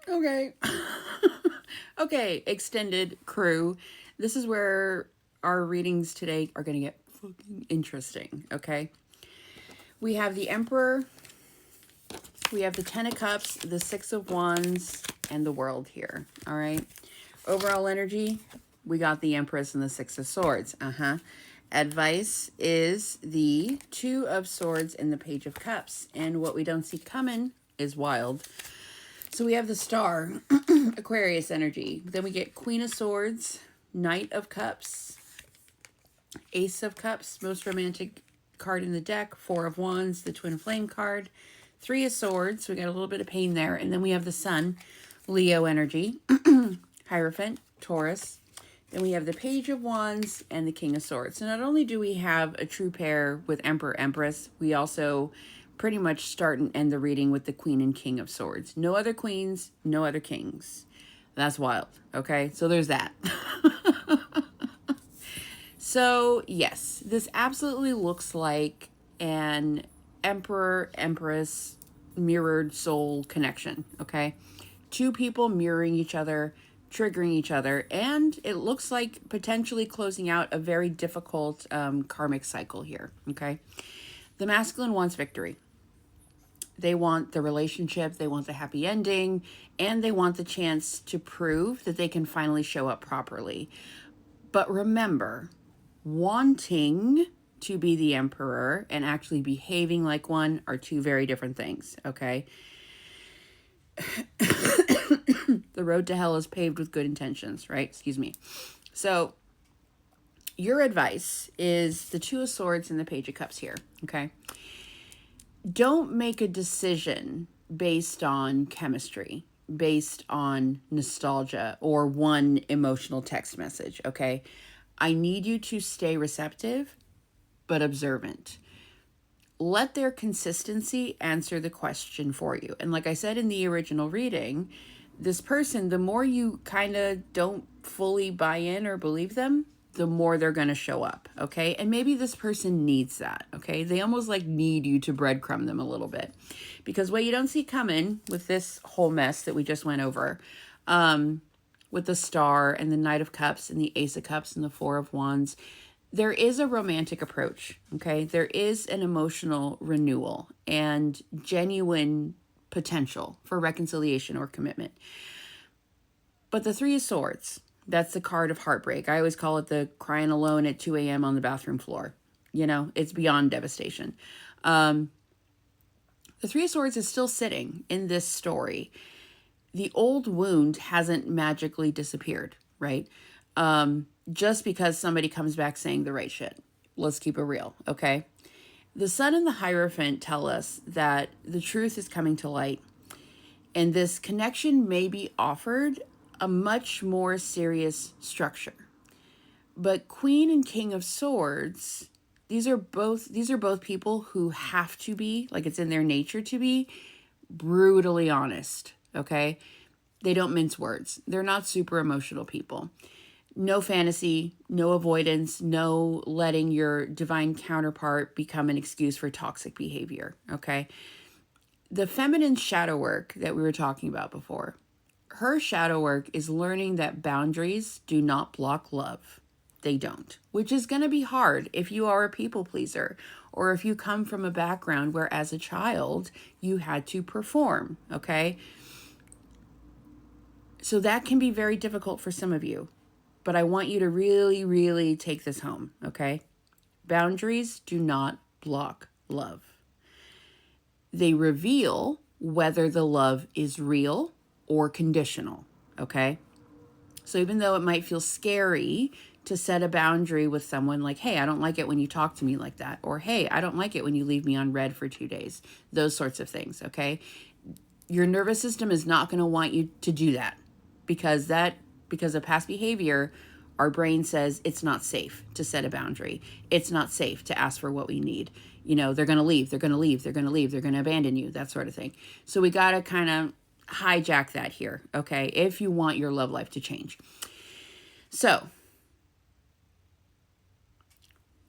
Okay. Okay, extended crew. This is where our readings today are going to get fucking interesting, okay? We have the Emperor, we have the Ten of Cups, the Six of Wands, and the World here, all right? Overall energy, we got the Empress and the Six of Swords, Advice is the Two of Swords and the Page of Cups. And what we don't see coming is wild. So we have the Star, Aquarius energy. Then we get Queen of Swords, Knight of Cups, Ace of Cups, most romantic card in the deck, Four of Wands, the Twin Flame card, Three of Swords. So we got a little bit of pain there. And then we have the Sun, Leo energy, Hierophant, Taurus. Then we have the Page of Wands and the King of Swords. So not only do we have a true pair with Emperor, Empress, we also pretty much start and end the reading with the Queen and King of Swords. No other queens, no other kings. That's wild. Okay, so there's that. So yes, this absolutely looks like an Emperor, Empress mirrored soul connection. Okay, two people mirroring each other, triggering each other, and it looks like potentially closing out a very difficult karmic cycle here. Okay, the masculine wants victory. They want the relationship, they want the happy ending, and they want the chance to prove that they can finally show up properly. But remember, wanting to be the emperor and actually behaving like one are two very different things, okay? The road to hell is paved with good intentions, right? Excuse me. So, your advice is the Two of Swords and the Page of Cups here, okay? Don't make a decision based on chemistry, based on nostalgia, or one emotional text message, okay? I need you to stay receptive but observant. Let their consistency answer the question for you. And like I said in the original reading, this person, the more you kind of don't fully buy in or believe them, the more they're going to show up, okay? And maybe this person needs that, okay? They almost like need you to breadcrumb them a little bit. Because what you don't see coming with this whole mess that we just went over, with the Star and the Knight of Cups and the Ace of Cups and the Four of Wands, there is a romantic approach, okay? There is an emotional renewal and genuine potential for reconciliation or commitment. But the Three of Swords, that's the card of heartbreak. I always call it the crying alone at 2 a.m. on the bathroom floor. You know, it's beyond devastation. The Three of Swords is still sitting in this story. The old wound hasn't magically disappeared, right? Just because somebody comes back saying the right shit. Let's keep it real, okay? The Sun and the Hierophant tell us that the truth is coming to light, and this connection may be offered a much more serious structure. But Queen and King of Swords, these are both people who have to be, like it's in their nature to be, brutally honest, okay? They don't mince words. They're not super emotional people. No fantasy, no avoidance, no letting your divine counterpart become an excuse for toxic behavior, okay? The feminine shadow work that we were talking about before, her shadow work is learning that boundaries do not block love. They don't, which is going to be hard if you are a people pleaser or if you come from a background where as a child you had to perform, okay? So that can be very difficult for some of you. But I want you to really, really take this home, okay? Boundaries do not block love. They reveal whether the love is real or conditional, okay? So even though it might feel scary to set a boundary with someone like, hey, I don't like it when you talk to me like that, or hey, I don't like it when you leave me on red for 2 days, those sorts of things, okay? Your nervous system is not going to want you to do that because of past behavior. Our brain says it's not safe to set a boundary. It's not safe to ask for what we need. You know, they're going to leave, they're going to leave, they're going to leave, they're going to abandon you, that sort of thing. So we got to kind of hijack that here, okay, if you want your love life to change. So,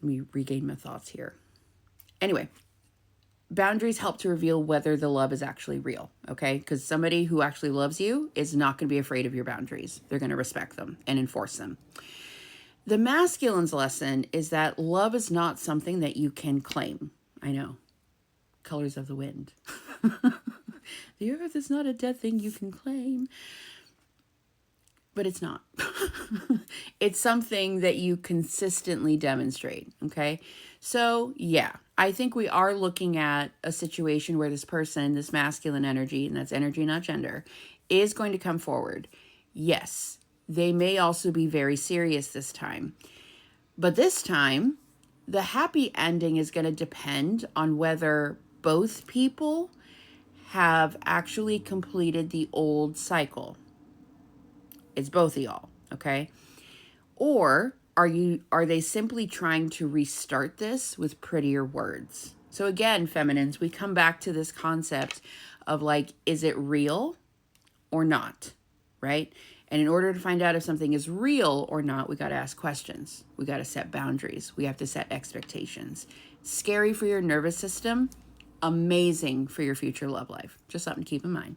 let me regain my thoughts here. Anyway, boundaries help to reveal whether the love is actually real, okay? Because somebody who actually loves you is not going to be afraid of your boundaries. They're going to respect them and enforce them. The masculine's lesson is that love is not something that you can claim. I know. Colors of the wind. The earth is not a dead thing you can claim. But it's not. It's something that you consistently demonstrate, okay? So, yeah, I think we are looking at a situation where this person, this masculine energy, and that's energy, not gender, is going to come forward. Yes, they may also be very serious this time. But this time, the happy ending is going to depend on whether both people have actually completed the old cycle. It's both of y'all, okay? Or are they simply trying to restart this with prettier words? So again, feminines, we come back to this concept of like, is it real or not, right? And in order to find out if something is real or not, we got to ask questions. We got to set boundaries. We have to set expectations. Scary for your nervous system, amazing for your future love life. Just something to keep in mind.